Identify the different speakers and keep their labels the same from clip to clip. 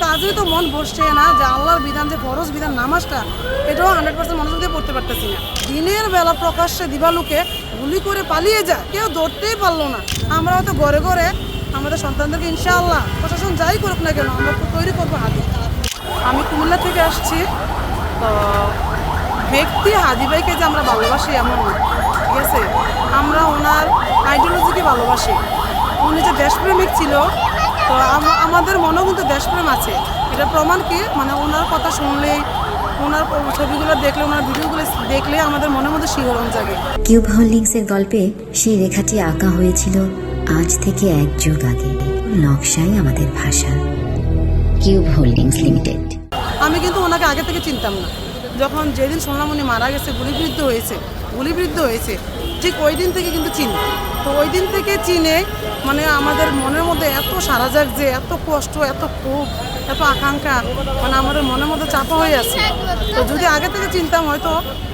Speaker 1: কাজেই তো মন বসছে না, যে আল্লাহর বিধান, যে ফরজ বিধান নামাজটা, এটাও 100% মনোযোগ দিয়ে পড়তে পারতেছি না। দিনের বেলা প্রকাশ্যে দিবালুকে গুলি করে পালিয়ে যায়, কেউ ধরতেই পারলো না। আমরা হয়তো ঘরে ঘরে আমাদের সন্তানদেরকে ইনশাআল্লাহ প্রশাসন যাই করুক না কেন আমরা তৈরি করবো হাদিস। আমি কুমিল্লা থেকে আসছি। তো ব্যক্তি হাদি ভাইকে যে আমরা ভালোবাসি এমন না, ঠিক আছে, আমরা ওনার আইডিওলজিকে ভালোবাসি। উনি যে দেশপ্রেমিক ছিল, তো আমাদের মনেও কিন্তু দেশপ্রেম আছে। এটা প্রমাণ কি, মানে ওনার কথা শুনলেই, ওনার ছবিগুলো দেখলে, ওনার ভিডিওগুলো দেখলে আমাদের মনের মধ্যে শিহরণ জাগে।
Speaker 2: কিউব হোল্ডিংসের গল্পে সেই রেখাটি আঁকা হয়েছিল আজ থেকে 1 যুগ আগে। নকশাই আমাদের ভাষা। Cube holdings limited.
Speaker 1: আমি কিন্তু ওনাকে আগে থেকে চিনতাম না। যখন যেদিন শুনলাম উনি মারা গেছে, গুলিবিদ্ধ হয়েছে, ঠিক ওই দিন থেকে কিন্তু চিনি। তো ওই দিন থেকে চিনে মানে আমাদের মনের মধ্যে এত সারা জাগছে, এত কষ্ট, এত ক্ষোভ, এত আকাঙ্ক্ষা, মানে আমাদের মনের মধ্যে চাপা হয়ে আছে। তো যদি আগে থেকে চিনতাম হয়তো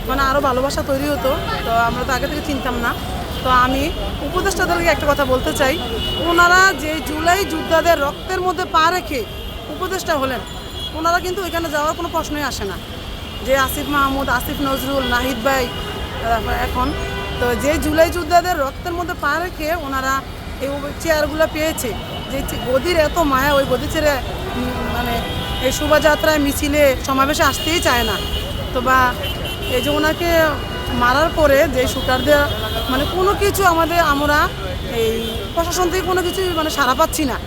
Speaker 1: মানে আরও ভালোবাসা তৈরি হতো। তো আমরা তো আগে থেকে চিনতাম না। তো আমি উপদেষ্টাদেরকে একটা কথা বলতে চাই, ওনারা যে জুলাই যোদ্ধাদের রক্তের মধ্যে পা রেখে উপদেষ্টা হলেন, ওনারা কিন্তু ওইখানে যাওয়ার কোনো প্রশ্নই আসে না। যে আসিফ মাহমুদ, আসিফ নজরুল, নাহিদ ভাই এখন, তো যে জুলাই যোদ্ধাদের রক্তের মধ্যে পা রেখে ওনারা এই চেয়ারগুলো পেয়েছে, যে গদির এত মায়া, ওই গদি ছেড়ে মানে এই শোভাযাত্রায়, মিছিলে, সমাবেশে আসতেই চায় না। তো বা এই যে ওনাকে মারার পরে যে শুটারদের মানে কোনো কিছু আমরা এই প্রশাসন থেকে কোনো কিছু মানে সাড়া পাচ্ছি না।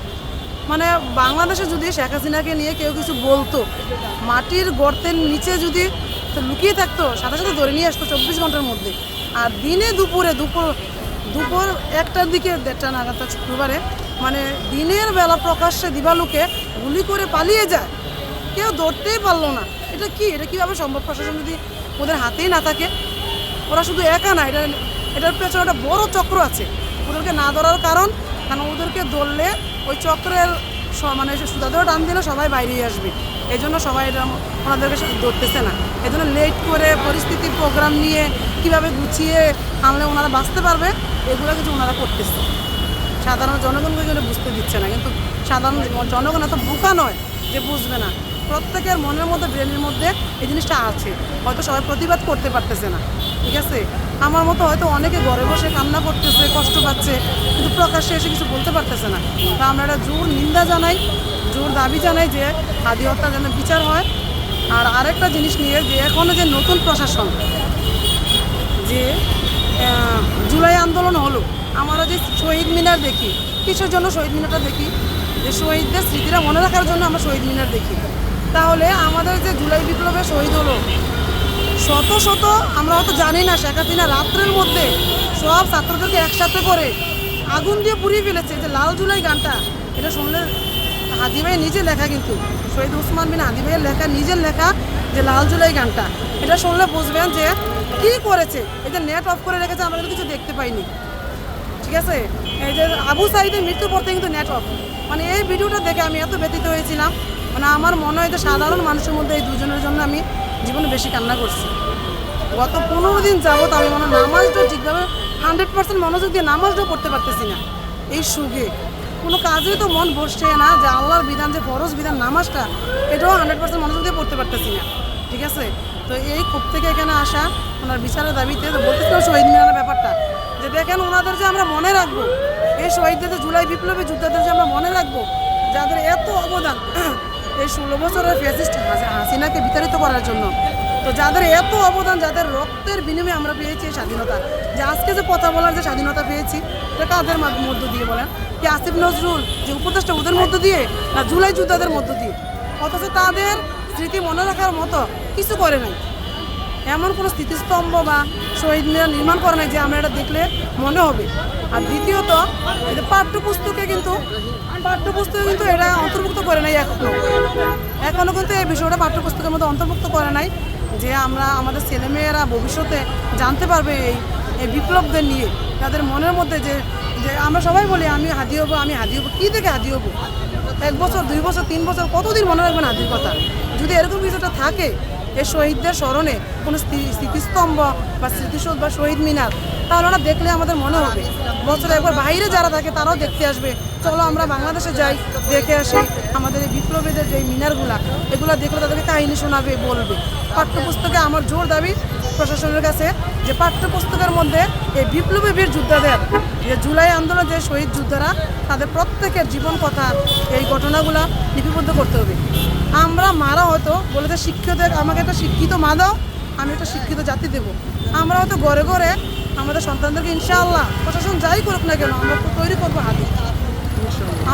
Speaker 1: মানে বাংলাদেশে যদি শেখ হাসিনাকে নিয়ে কেউ কিছু বলতো, মাটির গর্তের নিচে যদি লুকিয়ে থাকতো, সাথে সাথে ধরে নিয়ে আসতো 24 ঘন্টার মধ্যে। আর দিনে দুপুর 1টার দিকে 1:30 নাগাদ শুক্রবারে মানে দিনের বেলা প্রকাশ্যে দিবালুকে গুলি করে পালিয়ে যায়, কেউ ধরতেই পারলো না। এটা কীভাবে সম্ভব? প্রশাসন যদি ওদের হাতেই না থাকে। ওরা শুধু একা না, এটার পেছনে একটা বড় চক্র আছে। ওদেরকে না ধরার কারণ ওদেরকে ধরলে ওই চক্রের মানে সুতা ধরে টান দিলে সবাই বাইরেই আসবে। এই জন্য সবাই এটা ওনাদেরকে ধরতেছে না। এই জন্য লেট করে পরিস্থিতি প্রোগ্রাম নিয়ে কীভাবে গুছিয়ে আনলে ওনারা বাঁচতে পারবে, এগুলো কিছু ওনারা করতেছে। সাধারণ জনগণকে কিন্তু বুঝতে দিচ্ছে না। কিন্তু সাধারণ জনগণ এত বোকা নয় যে বুঝবে না। প্রত্যেকের মনের মধ্যে, ব্রেনের মধ্যে এই জিনিসটা আছে, হয়তো সবাই প্রতিবাদ করতে পারতেছে না, ঠিক আছে। আমার মতো হয়তো অনেকে ঘরে বসে কান্না করতেছে, কষ্ট পাচ্ছে, কিন্তু প্রকাশ্যে এসে কিছু বলতে পারতেছে না। তা আমরা একটা জোর নিন্দা জানাই, জোর দাবি জানাই যে হাদি হত্যা যেন বিচার হয়। আর আরেকটা জিনিস নিয়ে, যে এখনও যে নতুন প্রশাসন, যে জুলাই আন্দোলন হলো, আমরা যে শহীদ মিনার দেখি, কিসের জন্য শহীদ মিনারটা দেখি? যে শহীদদের স্মৃতিরা মনে রাখার জন্য আমরা শহীদ মিনার দেখি। তাহলে আমাদের যে জুলাই বিপ্লবে শহীদ হলো শত শত, আমরা হয়তো জানি না, শেখ হাসিনা রাত্রের মধ্যে সব ছাত্রদেরকে একসাথে করে আগুন দিয়ে পুড়িয়ে ফেলেছে। যে লাল জুলাই গানটা, এটা শুনলে হাদি ভাই নিজে লেখা, কিন্তু শহীদ ওসমান বিন হাদি ভাইয়ের লেখা, নিজের লেখা, যে লাল জুলাই গানটা, এটা শুনলে বুঝবেন যে কী করেছে। এই যে নেট অফ করে রেখেছে, আমরা কিন্তু কিছু দেখতে পাইনি, ঠিক আছে। এই যে আবু সাঈদের মৃত্যুর পর থেকে কিন্তু নেট অফ। মানে এই ভিডিওটা দেখে আমি এত ব্যথিত হয়েছিলাম, মানে আমার মনে হয় যে সাধারণ মানুষের মধ্যে এই দুজনের জন্য আমি জীবনে বেশি কান্না করছি। গত 15 দিন যাবত আমি মনে নামাজটাও ঠিকভাবে 100% মনোযোগ দিয়ে নামাজটাও করতে পারতেছি না। এই সুখে কোনো কাজেই তো মন বসছে না, যে আল্লাহর বিধান, যে ফরজ বিধান নামাজটা, এটাও 100% মনোযোগ দিয়ে পড়তে পারতেছি না, ঠিক আছে। তো এই ক্ষোভ থেকে এখানে আসা, ওনার বিচারের দাবিতে বলতেছিলাম শহীদ মিনারের ব্যাপারটা, যে দেখেন ওনাদের যে আমরা মনে রাখবো, এই শহীদদের, জুলাই বিপ্লবে যোদ্ধাদের যে আমরা মনে রাখবো, যাদের এত অবদান এই 16 বছরের ফ্যাসিস্ট হাসিনাকে বিতাড়িত করার জন্য, তো যাদের এত অবদান, যাদের রক্তের বিনিময়ে আমরা পেয়েছি এই স্বাধীনতা, যে আজকে যে কথা বলার যে স্বাধীনতা পেয়েছি, এটা কাদের মধ্য দিয়ে বলেন? কি আসিফ নজরুল যে উপদেষ্টা, ওদের মধ্য দিয়ে, না জুলাই যোদ্ধাদের মধ্য দিয়ে? অথচ তাদের স্মৃতি মনে রাখার মতো কিছু করে নাই। এমন কোনো স্মৃতিস্তম্ভ বা শহীদ মিনার নির্মাণ করে নাই যে আমরা এটা দেখলে মনে হবে। আর দ্বিতীয়ত, এই যে পাঠ্যপুস্তকে কিন্তু এটা অন্তর্ভুক্ত করে নাই এখনও কিন্তু এই বিষয়টা পাঠ্যপুস্তকের মধ্যে অন্তর্ভুক্ত করে নাই, যে আমরা আমাদের ছেলেমেয়েরা ভবিষ্যতে জানতে পারবে এই বিপ্লবদের নিয়ে, তাদের মনের মধ্যে যে আমরা সবাই বলি আমি হাদি হবো, কী থেকে হাদি হবো? 1 বছর, 2 বছর, 3 বছর, কতদিন মনে রাখবেন হাদির কথা? যদি এরকম কিছুটা থাকে, এই শহীদদের স্মরণে কোনো স্মৃতিস্তম্ভ বা স্মৃতিসৌধ বা শহীদ মিনার, তাহলে ওরা দেখলে আমাদের মনে হবে। বছরে একবার বাইরে যারা থাকে তারাও দেখতে আসবে, চলো আমরা বাংলাদেশে যাই, দেখে আসি। আমাদের এই বিপ্লবীদের যে মিনারগুলা এগুলো দেখলে তাদেরকে কাহিনী শোনাবে, বলবে। পাঠ্যপুস্তকে আমার জোর দাবি প্রশাসনের কাছে যে পাঠ্যপুস্তকের মধ্যে এই বিপ্লবী বীর যোদ্ধাদের যে জুলাই আন্দোলনের যে শহীদ যোদ্ধারা তাদের প্রত্যেকের জীবন কথা এই ঘটনাগুলো লিপিবদ্ধ করতে হবে। আমরা মারা হয়তো বলে যে শিক্ষিত, আমাকে একটা শিক্ষিত মা দাও, আমি একটা শিক্ষিত জাতি দেবো। আমরা হয়তো ঘরে ঘরে আমাদের সন্তানদেরকে ইনশাআল্লাহ প্রশাসন যাই করুক না কেন আমরা তৈরি করবো হাদি,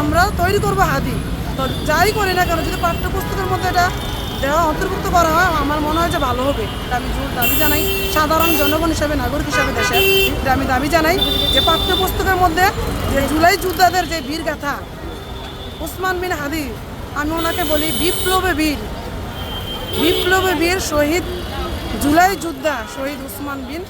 Speaker 1: আমরা তৈরি করবো হাদি। তো যাই করি না কেন যদি পাঠ্যপুস্তকের মধ্যে এটা দেওয়া অন্তর্ভুক্ত করা হয় আমার মনে হয় যে ভালো হবে। আমি জোর দাবি জানাই সাধারণ জনগণ হিসাবে, নাগরিক হিসাবে দেশের আমি দাবি জানাই যে পাঠ্যপুস্তকের মধ্যে যে জুলাই যোদ্ধাদের যে বীর গাথা ওসমান বিন হাদি, আমি ওনাকে বলি বিপ্লবী বীর শহীদ জুলাই যোদ্ধা শহীদ ওসমান বিন